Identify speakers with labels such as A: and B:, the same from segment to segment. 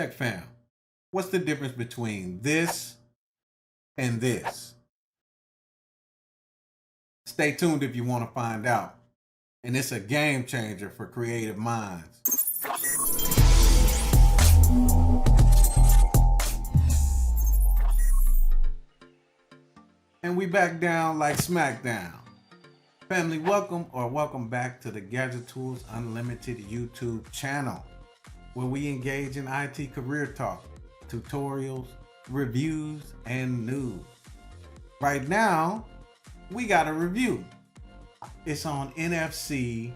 A: Tech fam, what's the difference between this and this? Stay tuned if you want to find out. And it's a game changer for creative minds. And we back down like SmackDown. Family, welcome back to the Gadgetools Unlimited YouTube channel, where we engage in IT career talk, tutorials, reviews, and news. Right now, we got a review. It's on NFC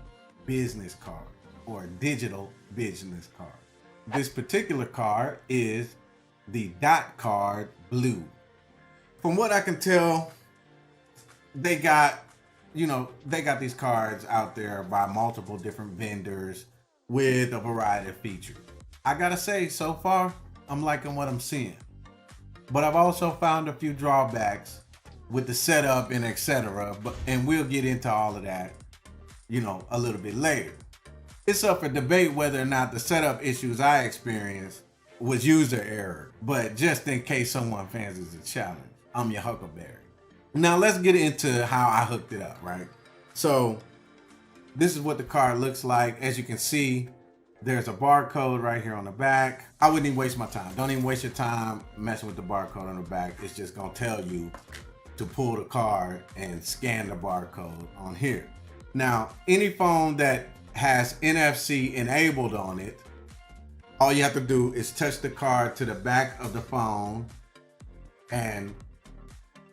A: business card or digital business card. This particular card is the dot.card blue. From what I can tell, they got these cards out there by multiple different vendors with a variety of features. I gotta say, so far, I'm liking what I'm seeing. But I've also found a few drawbacks with the setup and etc. And we'll get into all of that, a little bit later. It's up for debate whether or not the setup issues I experienced was user error. But just in case someone fancies a challenge, I'm your Huckleberry. Now let's get into how I hooked it up, right? So this is what the card looks like. As you can see, there's a barcode right here on the back. I wouldn't even waste my time. Don't even waste your time messing with the barcode on the back. It's just gonna tell you to pull the card and scan the barcode on here. Now, any phone that has NFC enabled on it, all you have to do is touch the card to the back of the phone and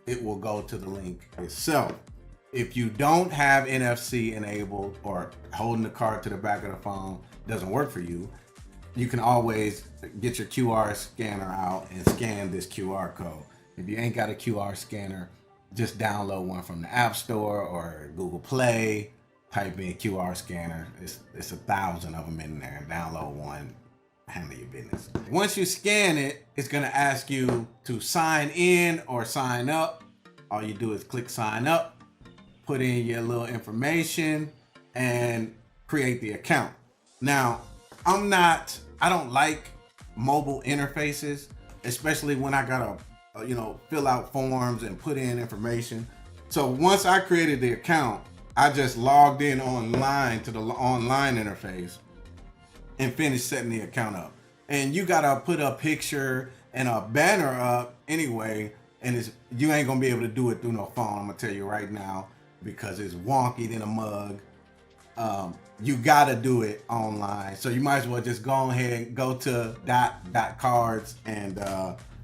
A: it will go to the link itself. If you don't have NFC enabled or holding the card to the back of the phone doesn't work for you, you can always get your QR scanner out and scan this QR code. If you ain't got a QR scanner, just download one from the App Store or Google Play, type in QR scanner. It's 1,000 of them in there. Download one, handle your business. Once you scan it, it's gonna ask you to sign in or sign up. All you do is click sign up, put in your little information, and create the account. Now, I don't like mobile interfaces, especially when I gotta, fill out forms and put in information. So once I created the account, I just logged in online to the online interface and finished setting the account up. And you gotta put a picture and a banner up anyway, and you ain't gonna be able to do it through no phone. I'm gonna tell you right now, because it's wonky than a mug. You gotta do it online. So you might as well just go ahead and go to dot.cards and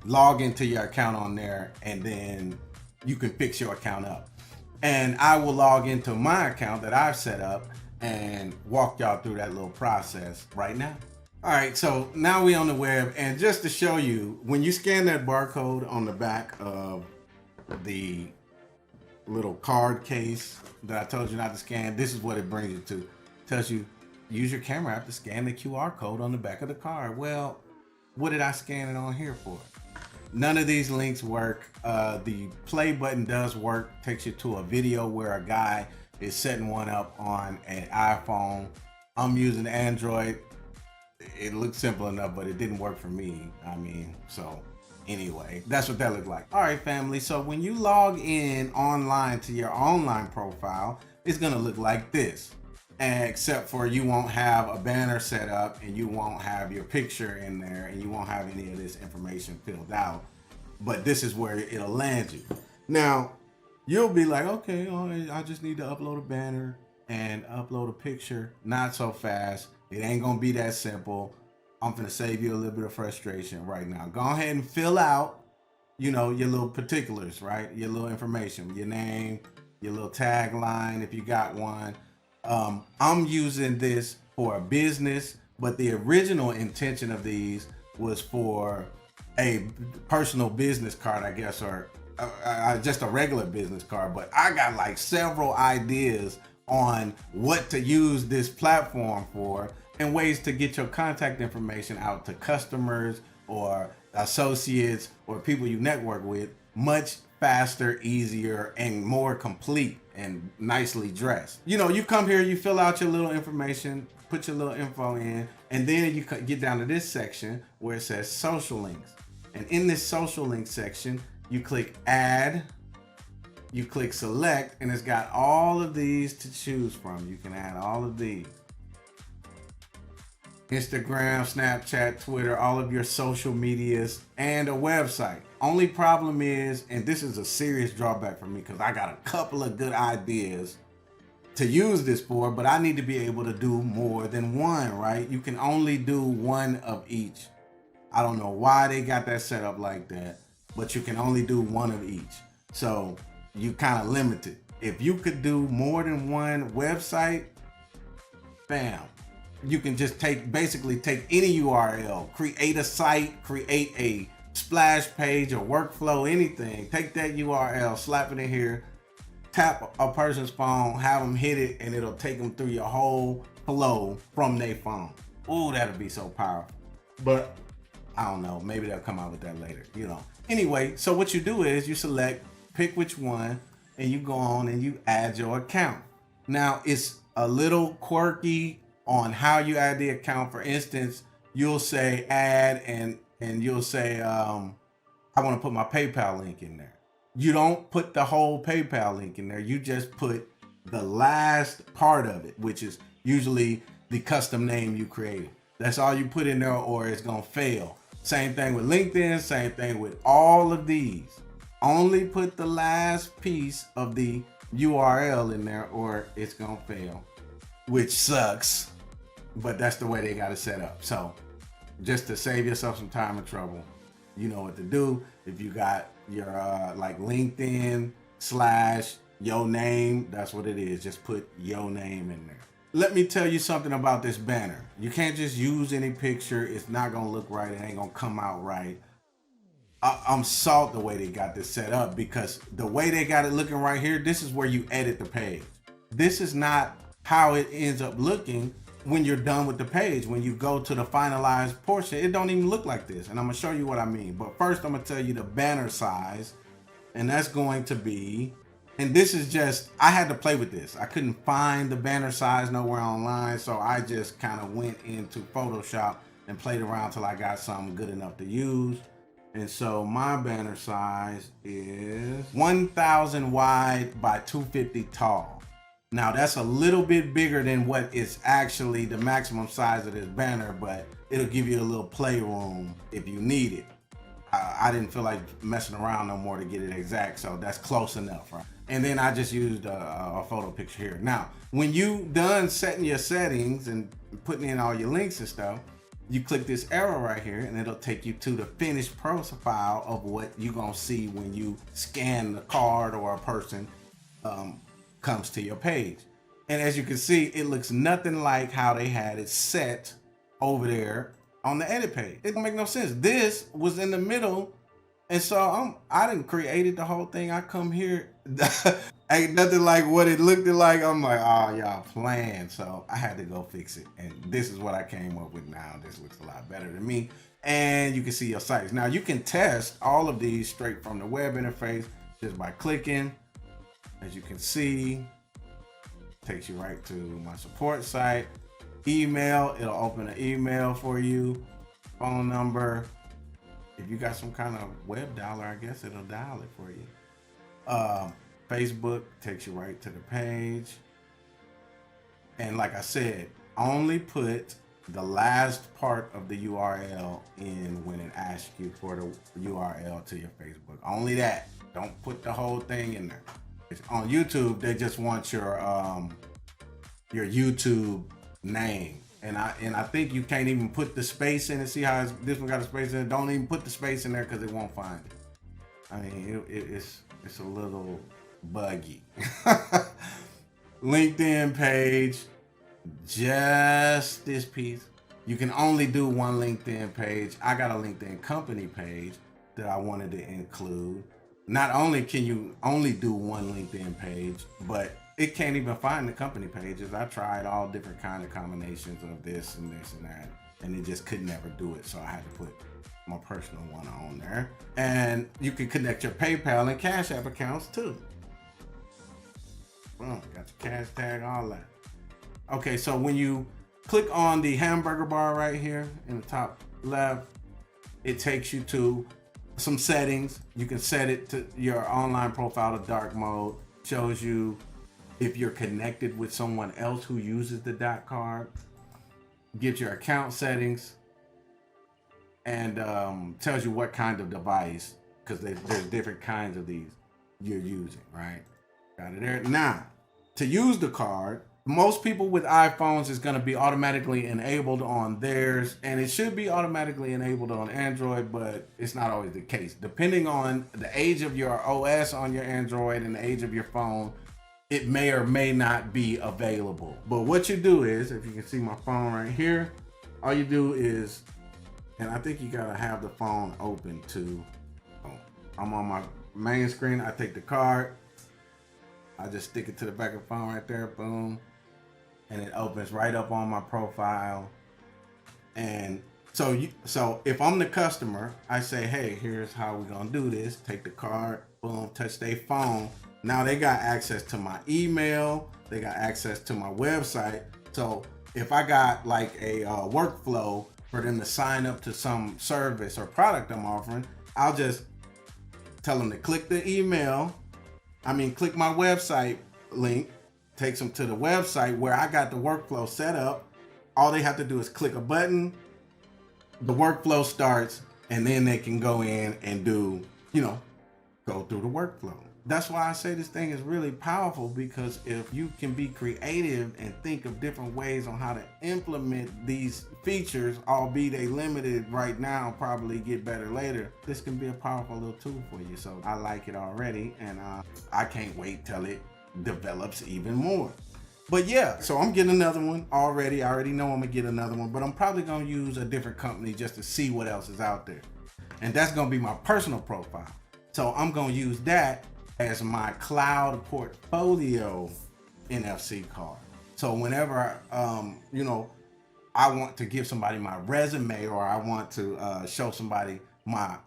A: log into your account on there, and then you can fix your account up. And I will log into my account that I've set up and walk y'all through that little process right now. All right, so now we on the web, and just to show you, when you scan that barcode on the back of the little card case that I told you not to scan, this is what it brings you to. It tells you, use your camera app to scan the QR code on the back of the card. Well, what did I scan it on here for? None of these links work. The play button does work, takes you to a video where a guy is setting one up on an iPhone. I'm using Android. It looks simple enough, but it didn't work for me. So anyway, that's what that looked like. All right, family. So when you log in online to your online profile, it's gonna look like this. Except for you won't have a banner set up, and you won't have your picture in there, and you won't have any of this information filled out. But this is where it'll land you. Now, you'll be like, okay, I just need to upload a banner and upload a picture. Not so fast. It ain't gonna be that simple. I'm gonna save you a little bit of frustration right now. Go ahead and fill out, your little particulars, right? Your little information, your name, your little tagline, if you got one. I'm using this for a business, but the original intention of these was for a personal business card, I guess, or just a regular business card. But I got like several ideas on what to use this platform for and ways to get your contact information out to customers or associates or people you network with much faster, easier, and more complete. and nicely dressed. You know, you come here, you fill out your little information, put your little info in, and then you get down to this section where it says social links. And in this social link section, you click add, you click select, and it's got all of these to choose from. You can add all of these. Instagram, Snapchat, Twitter, all of your social medias, and a website. Only problem is, and this is a serious drawback for me because I got a couple of good ideas to use this for, but I need to be able to do more than one, right? You can only do one of each. I don't know why they got that set up like that, but you can only do one of each. So you kind of limited. If you could do more than one website, bam. You can just basically take any URL, create a site, create a splash page or workflow, anything. Take that URL, slap it in here, tap a person's phone, have them hit it, and it'll take them through your whole flow from their phone. Ooh, that'll be so powerful. But I don't know, maybe they'll come out with that later, you know. Anyway, so what you do is you select, pick which one, and you go on and you add your account. Now, it's a little quirky on how you add the account. For instance, you'll say add and you'll say, I want to put my PayPal link in there. You don't put the whole PayPal link in there. You just put the last part of it, which is usually the custom name you created. That's all you put in there or it's going to fail. Same thing with LinkedIn, same thing with all of these. Only put the last piece of the URL in there or it's going to fail, which sucks. But that's the way they got it set up. So just to save yourself some time and trouble, you know what to do. If you got your like LinkedIn / your name, that's what it is. Just put your name in there. Let me tell you something about this banner. You can't just use any picture. It's not gonna look right. It ain't gonna come out right. I'm salty the way they got this set up because the way they got it looking right here, this is where you edit the page. This is not how it ends up looking when you're done with the page. When you go to the finalized portion, it don't even look like this. And I'm gonna show you what I mean. But first I'm gonna tell you the banner size. And that's going to be, and this is just, I had to play with this. I couldn't find the banner size nowhere online. So I just kind of went into Photoshop and played around till I got something good enough to use. And so my banner size is 1,000 wide by 250 tall. Now that's a little bit bigger than what is actually the maximum size of this banner, but it'll give you a little playroom if you need it. I didn't feel like messing around no more to get it exact, so that's close enough, right? And then I just used a photo picture here. Now, when you done setting your settings and putting in all your links and stuff, you click this arrow right here and it'll take you to the finished profile of what you're gonna see when you scan the card or a person comes to your page. And as you can see, it looks nothing like how they had it set over there on the edit page. It don't make no sense. This was in the middle, and so I didn't create the whole thing. I come here, ain't nothing like what it looked like. I'm like, oh, y'all playing. So I had to go fix it, and this is what I came up with now. This looks a lot better to me, and you can see your sites. Now you can test all of these straight from the web interface just by clicking. As you can see, takes you right to my support site. Email, it'll open an email for you. Phone number. If you got some kind of web dialer, I guess it'll dial it for you. Facebook takes you right to the page. And like I said, only put the last part of the URL in when it asks you for the URL to your Facebook. Only that. Don't put the whole thing in there. On YouTube, they just want your YouTube name, and I think you can't even put the space in it. See how this one got a space in it? Don't even put the space in there because it won't find it. I mean, it's a little buggy. LinkedIn page, just this piece. You can only do one LinkedIn page. I got a LinkedIn company page that I wanted to include. Not only can you only do one LinkedIn page, but it can't even find the company pages. I tried all different kind of combinations of this and this and that, and it just could never do it. So I had to put my personal one on there. And you can connect your PayPal and Cash App accounts too. Boom, got your cash tag, all that. Okay, so when you click on the hamburger bar right here in the top left, it takes you to some settings. You can set it to your online profile to dark mode. Shows you if you're connected with someone else who uses the dot.card. Gives your account settings and tells you what kind of device, because there's different kinds of these you're using, right? Got it there. Now, to use the card, most people with iPhones is going to be automatically enabled on theirs, and it should be automatically enabled on Android, but it's not always the case. Depending on the age of your OS on your Android and the age of your phone, it may or may not be available. But what you do is, if you can see my phone right here, all you do is, and I think you gotta have the phone open too. I'm on my main screen, I take the card, I just stick it to the back of the phone right there, boom. And it opens right up on my profile. And so if I'm the customer, I say, hey, here's how we're gonna do this. Take the card, boom, touch their phone. Now they got access to my email, they got access to my website. So if I got like a workflow for them to sign up to some service or product I'm offering, I'll just tell them to click the email. Click my website link, takes them to the website where I got the workflow set up. All they have to do is click a button, the workflow starts, and then they can go in and do, go through the workflow. That's why I say this thing is really powerful, because if you can be creative and think of different ways on how to implement these features, albeit they limited right now, probably get better later, this can be a powerful little tool for you. So I like it already, and I can't wait till it develops even more. But yeah, so I'm getting another one already. I already know I'm gonna get another one, but I'm probably gonna use a different company just to see what else is out there. And that's gonna be my personal profile. So I'm gonna use that as my cloud portfolio NFC card. So whenever I want to give somebody my resume, or I want to show somebody my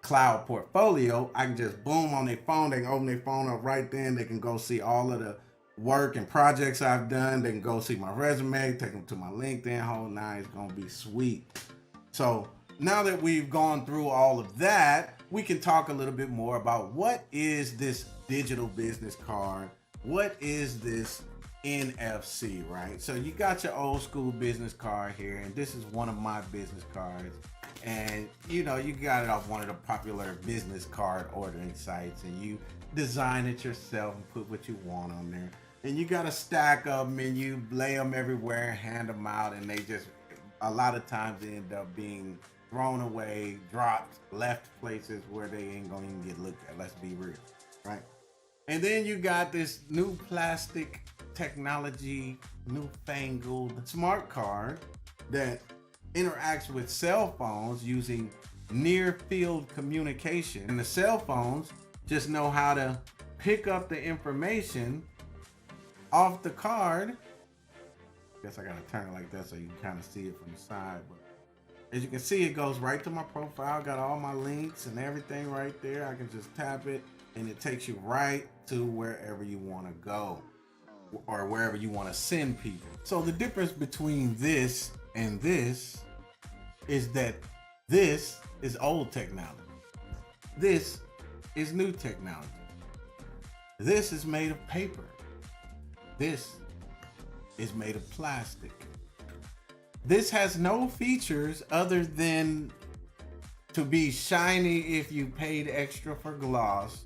A: cloud portfolio, I can just boom on their phone. They can open their phone up right then. They can go see all of the work and projects I've done. They can go see my resume, take them to my LinkedIn. Whole nine is gonna be sweet. So now that we've gone through all of that, we can talk a little bit more about what is this digital business card? What is this NFC, right? So you got your old school business card here, and this is one of my business cards. And you got it off one of the popular business card ordering sites, and you design it yourself and put what you want on there. And you got a stack of them, and you lay them everywhere, hand them out, and they just, a lot of times they end up being thrown away, dropped, left places where they ain't gonna even get looked at. Let's be real, right? And then you got this new plastic technology, newfangled smart card that interacts with cell phones using near field communication. And the cell phones just know how to pick up the information off the card. Guess I gotta turn it like that so you can kind of see it from the side. But as you can see, it goes right to my profile. Got all my links and everything right there. I can just tap it and it takes you right to wherever you want to go, or wherever you want to send people. So the difference between this and this is that this is old technology. This is new technology. This is made of paper. This is made of plastic. This has no features other than to be shiny if you paid extra for gloss,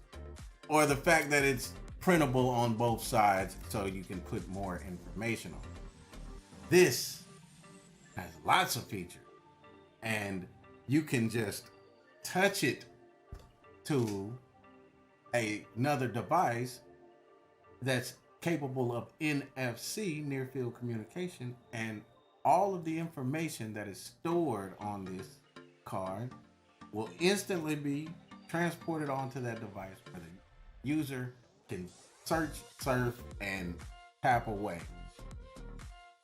A: or the fact that it's printable on both sides so you can put more information on it. This has lots of features, and you can just touch it to another device that's capable of NFC, near field communication, and all of the information that is stored on this card will instantly be transported onto that device where the user can search, surf, and tap away.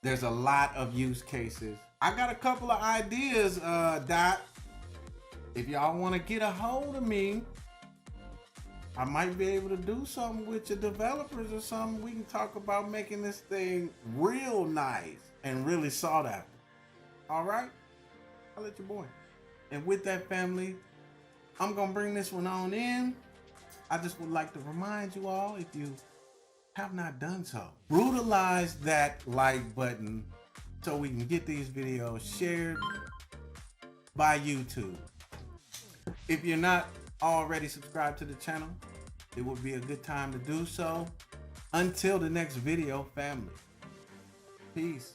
A: There's a lot of use cases. I got a couple of ideas, Dot. If y'all want to get a hold of me, I might be able to do something with your developers or something. We can talk about making this thing real nice and really sought after. All right? I'll let your boy. And with that, family, I'm going to bring this one on in. I just would like to remind you all, if you have not done so, brutalize that like button so we can get these videos shared by YouTube. If you're not already subscribed to the channel, it would be a good time to do so. Until the next video, family. Peace.